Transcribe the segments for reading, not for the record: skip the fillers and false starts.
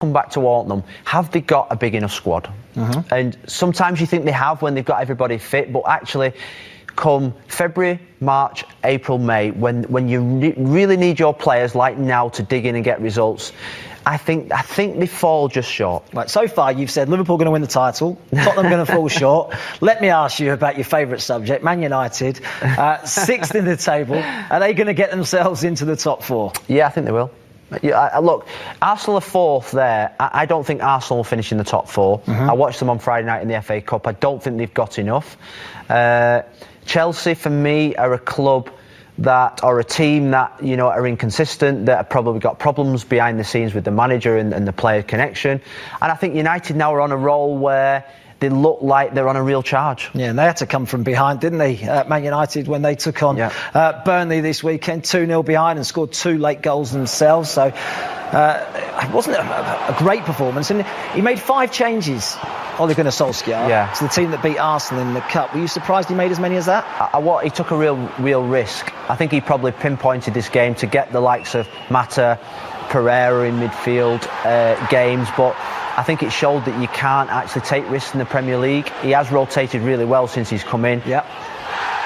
come back to Altrincham, have they got a big enough squad? And sometimes you think they have when they've got everybody fit, but actually come February, March, April, May, when you really need your players like now to dig in and get results, I think they fall just short. Right, so far you've said Liverpool going to win the title, Tottenham going to fall short. Let me ask you about your favourite subject, Man United, sixth in the table. Are they going to get themselves into the top four? Yeah, I think they will. Yeah, look, Arsenal are fourth there. I don't think Arsenal will finish in the top four. I watched them on Friday night in the FA Cup. I don't think they've got enough. Chelsea, for me, are a club or a team that, you know, are inconsistent, that have probably got problems behind the scenes with the manager and the player connection. And I think United now are on a roll where they look like they're on a real charge. Yeah, and they had to come from behind, didn't they, Man United, when they took on Burnley this weekend, 2-0 behind and scored 2 late goals themselves. So it wasn't a great performance. And he made 5 changes, Ole Gunnar Solskjær, to the team that beat Arsenal in the Cup. Were you surprised he made as many as that? He took a real risk. I think he probably pinpointed this game to get the likes of Mata, Pereira in midfield games, but I think it showed that you can't actually take risks in the Premier League. He has rotated really well since he's come in. Yep.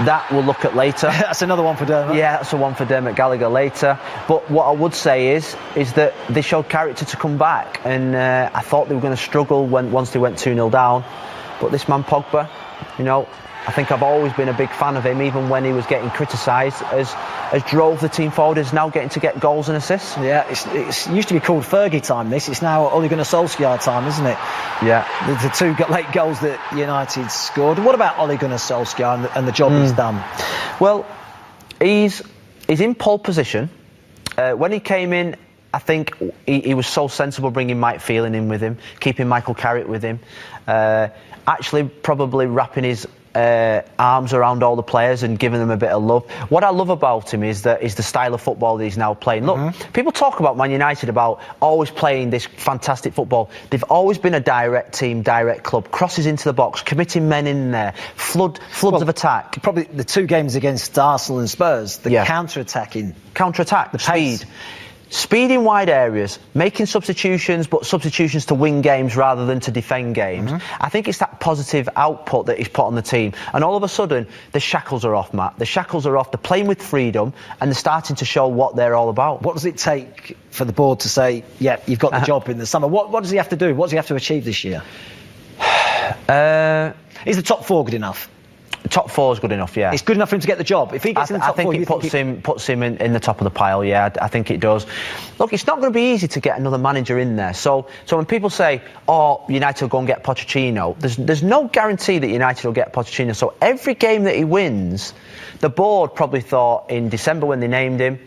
That we'll look at later. That's another one for Dermot. Yeah, that's a one for Dermot Gallagher later. But what I would say is that they showed character to come back, and I thought they were going to struggle once they went 2-0 down. But this man Pogba, you know, I think I've always been a big fan of him, even when he was getting criticised, as drove the team forward, is now getting to get goals and assists. Yeah, it used to be called Fergie time, this. It's now Ole Gunnar Solskjær time, isn't it? Yeah. The 2 late goals that United scored. What about Ole Gunnar Solskjær and the job he's done? Well, he's in pole position. When he came in, I think he was so sensible bringing Mike Phelan in with him, keeping Michael Carrick with him, actually probably wrapping his arms around all the players and giving them a bit of love. What I love about him is the style of football that he's now playing. Look, people talk about Man United about always playing this fantastic football. They've always been a direct team, direct club, crosses into the box, committing men in there, floods of attack. Probably the 2 games against Arsenal and Spurs, the counter-attack, the speed in wide areas, making substitutions, but substitutions to win games rather than to defend games. I think it's that positive output that he's put on the team. And all of a sudden, the shackles are off, Matt. The shackles are off. They're playing with freedom, and they're starting to show what they're all about. What does it take for the board to say, yeah, you've got the job in the summer? What does he have to do? What does he have to achieve this year? Is the top 4 good enough? Top 4 is good enough, yeah. It's good enough for him to get the job. If he gets in the top 4, it puts him in the top of the pile. Yeah, I think it does. Look, it's not going to be easy to get another manager in there. So when people say, "Oh, United will go and get Pochettino," there's no guarantee that United will get Pochettino. So every game that he wins, the board probably thought in December when they named him,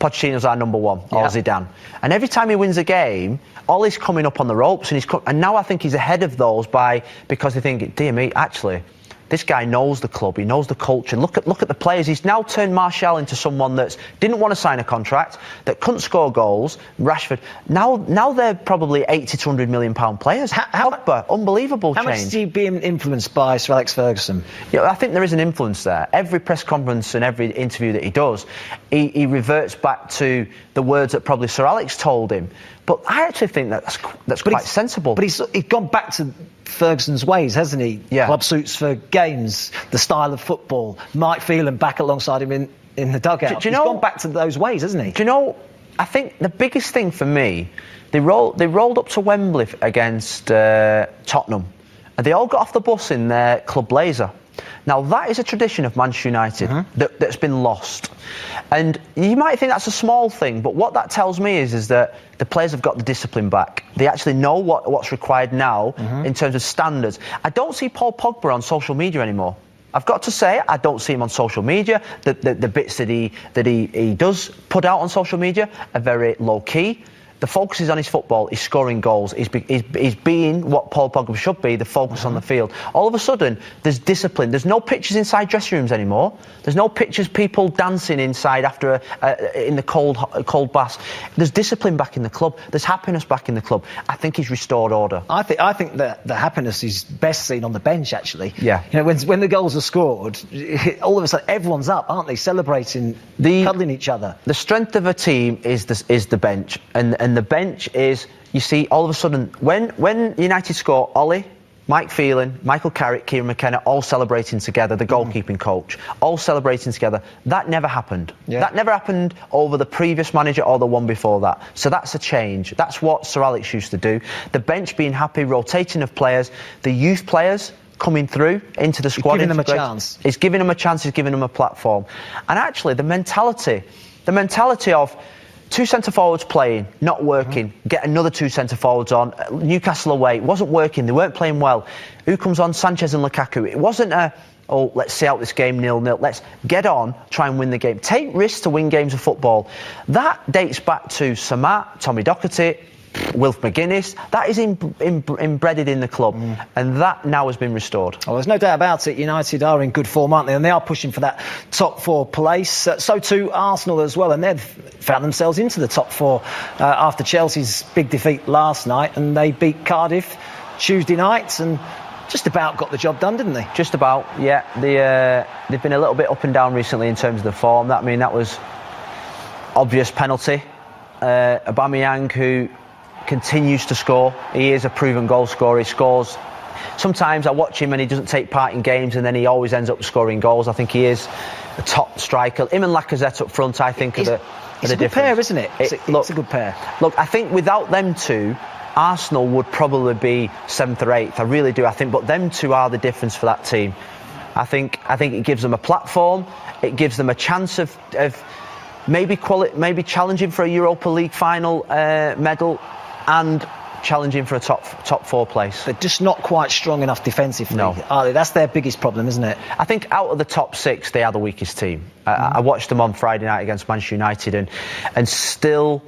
Pochettino's our number 1, or Zidane. And every time he wins a game, Ole's coming up on the ropes, and now I think he's ahead of those because they think, dear me, actually, this guy knows the club, he knows the culture. Look at the players. He's now turned Martial into someone that didn't want to sign a contract, that couldn't score goals. Rashford. Now they're probably 80 to £100 million players. Pogba, unbelievable change. How much is he being influenced by Sir Alex Ferguson? Yeah, I think there is an influence there. Every press conference and every interview that he does, he reverts back to the words that probably Sir Alex told him. But I actually think that's quite sensible. But he's gone back to Ferguson's ways, hasn't he? Yeah. Club suits for games, the style of football, Mike Phelan back alongside him in the dugout. He's gone back to those ways, hasn't he? Do you know, I think the biggest thing for me, they rolled up to Wembley against Tottenham, and they all got off the bus in their club blazer. Now, that is a tradition of Manchester United that's been lost. And you might think that's a small thing, but what that tells me is that the players have got the discipline back. They actually know what's required now in terms of standards. I don't see Paul Pogba on social media anymore. I've got to say, I don't see him on social media. The bits that he does put out on social media are very low-key. The focus is on his football, he's scoring goals, he's being what Paul Pogba should be, the focus on the field. All of a sudden, there's discipline. There's no pictures inside dressing rooms anymore. There's no pictures people dancing inside after in the cold baths. There's discipline back in the club. There's happiness back in the club. I think he's restored order. I think that the happiness is best seen on the bench, actually. Yeah. You know, when the goals are scored, all of a sudden everyone's up, aren't they? Celebrating, cuddling each other. The strength of a team is the bench, and And the bench is, you see, all of a sudden, when United score, Ollie, Mike Phelan, Michael Carrick, Kieran McKenna, all celebrating together, the goalkeeping coach, all celebrating together. That never happened. Yeah. That never happened over the previous manager or the one before that. So that's a change. That's what Sir Alex used to do. The bench being happy, rotating of players, the youth players coming through into the squad. He's giving them a chance. He's giving them a chance, he's giving them a platform. And actually, the mentality of two centre-forwards playing, not working, get another two centre-forwards on. Newcastle away, it wasn't working, they weren't playing well. Who comes on? Sanchez and Lukaku. It wasn't let's see out this game 0-0. Let's get on, try and win the game. Take risks to win games of football. That dates back to Samat, Tommy Docherty, Wilf McGuinness. That is embedded in the club, and that now has been restored. Well, there's no doubt about it. United are in good form, aren't they? And they are pushing for that top four place. So too Arsenal as well, and they've found themselves into the top four after Chelsea's big defeat last night, and they beat Cardiff Tuesday night and just about got the job done, didn't they? Just about, yeah. They've been a little bit up and down recently in terms of the form. That was obvious penalty. Aubameyang, who continues to score. He is a proven goal scorer. He scores. Sometimes I watch him and he doesn't take part in games, and then he always ends up scoring goals. I think he is a top striker. Him and Lacazette up front, I think, it's a good pair, isn't it? It's a good pair. Look, I think without them two, Arsenal would probably be 7th or 8th. I really do. I think, but them two are the difference for that team. I think it gives them a platform. It gives them a chance of maybe challenging for a Europa League final medal, and challenging for a top four place. They're just not quite strong enough defensively, are they? That's their biggest problem, isn't it? I think out of the top 6, they are the weakest team. I watched them on Friday night against Manchester United, and still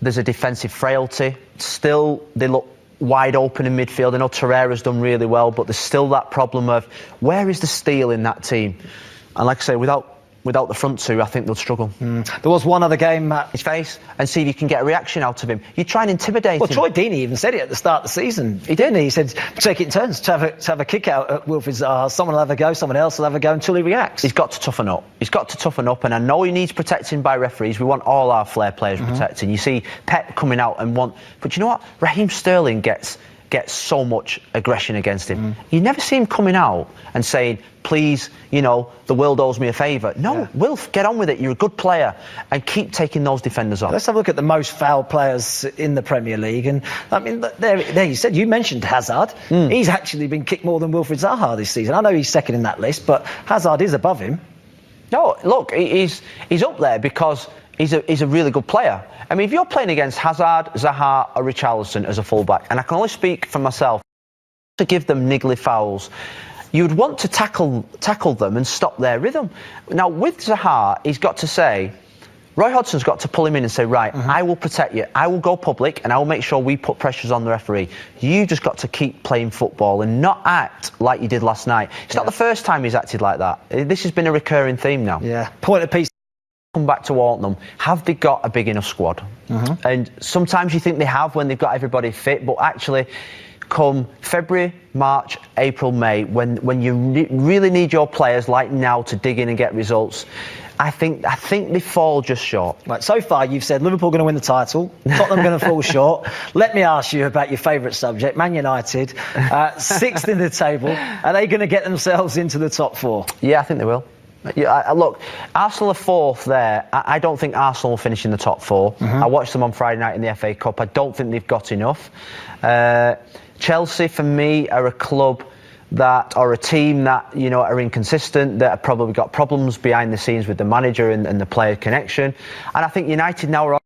there's a defensive frailty. Still, they look wide open in midfield. I know Torreira's done really well, but there's still that problem of where is the steel in that team? And like I say, without the front two, I think they'll struggle. There was one other game, his face, and see if you can get a reaction out of him. You try and intimidate him. Well, Troy Deeney even said it at the start of the season. He didn't. He said, take it in turns to have a kick out at Wilfried Zaha. Someone will have a go, someone else will have a go until he reacts. He's got to toughen up. And I know he needs protecting by referees. We want all our flair players protecting. You see Pep coming out and but you know what? Raheem Sterling gets so much aggression against him. You never see him coming out and saying, please, the world owes me a favour. No, Wilf, get on with it. You're a good player, and keep taking those defenders on. Let's have a look at the most fouled players in the Premier League. And I mean, there you mentioned Hazard. He's actually been kicked more than Wilfried Zaha this season. I know he's second in that list, but Hazard is above him. No, look, he's up there because he's a really good player. I mean, if you're playing against Hazard, Zaha or Richarlison as a fullback, and I can only speak for myself, to give them niggly fouls, you would want to tackle them and stop their rhythm. Now, with Zaha, he's got to say, Roy Hodgson's got to pull him in and say, right, I will protect you. I will go public and I will make sure we put pressures on the referee. You just got to keep playing football and not act like you did last night. It's not the first time he's acted like that. This has been a recurring theme now. Yeah. Point of peace. Come back to Altnum. Have they got a big enough squad? And sometimes you think they have when they've got everybody fit, but actually come February, March, April, May, when you really need your players like now to dig in and get results, I think they fall just short. Right, so far you've said Liverpool going to win the title, Tottenham going to fall short. Let me ask you about your favourite subject, Man United, 6th in the table. Are they going to get themselves into the top 4? Yeah, I think they will. Yeah, look, Arsenal are 4th there. I don't think Arsenal will finish in the top 4. I watched them on Friday night in the FA Cup. I don't think they've got enough. Chelsea, for me, are a club or a team that, are inconsistent, that have probably got problems behind the scenes with the manager and the player connection. And I think United now are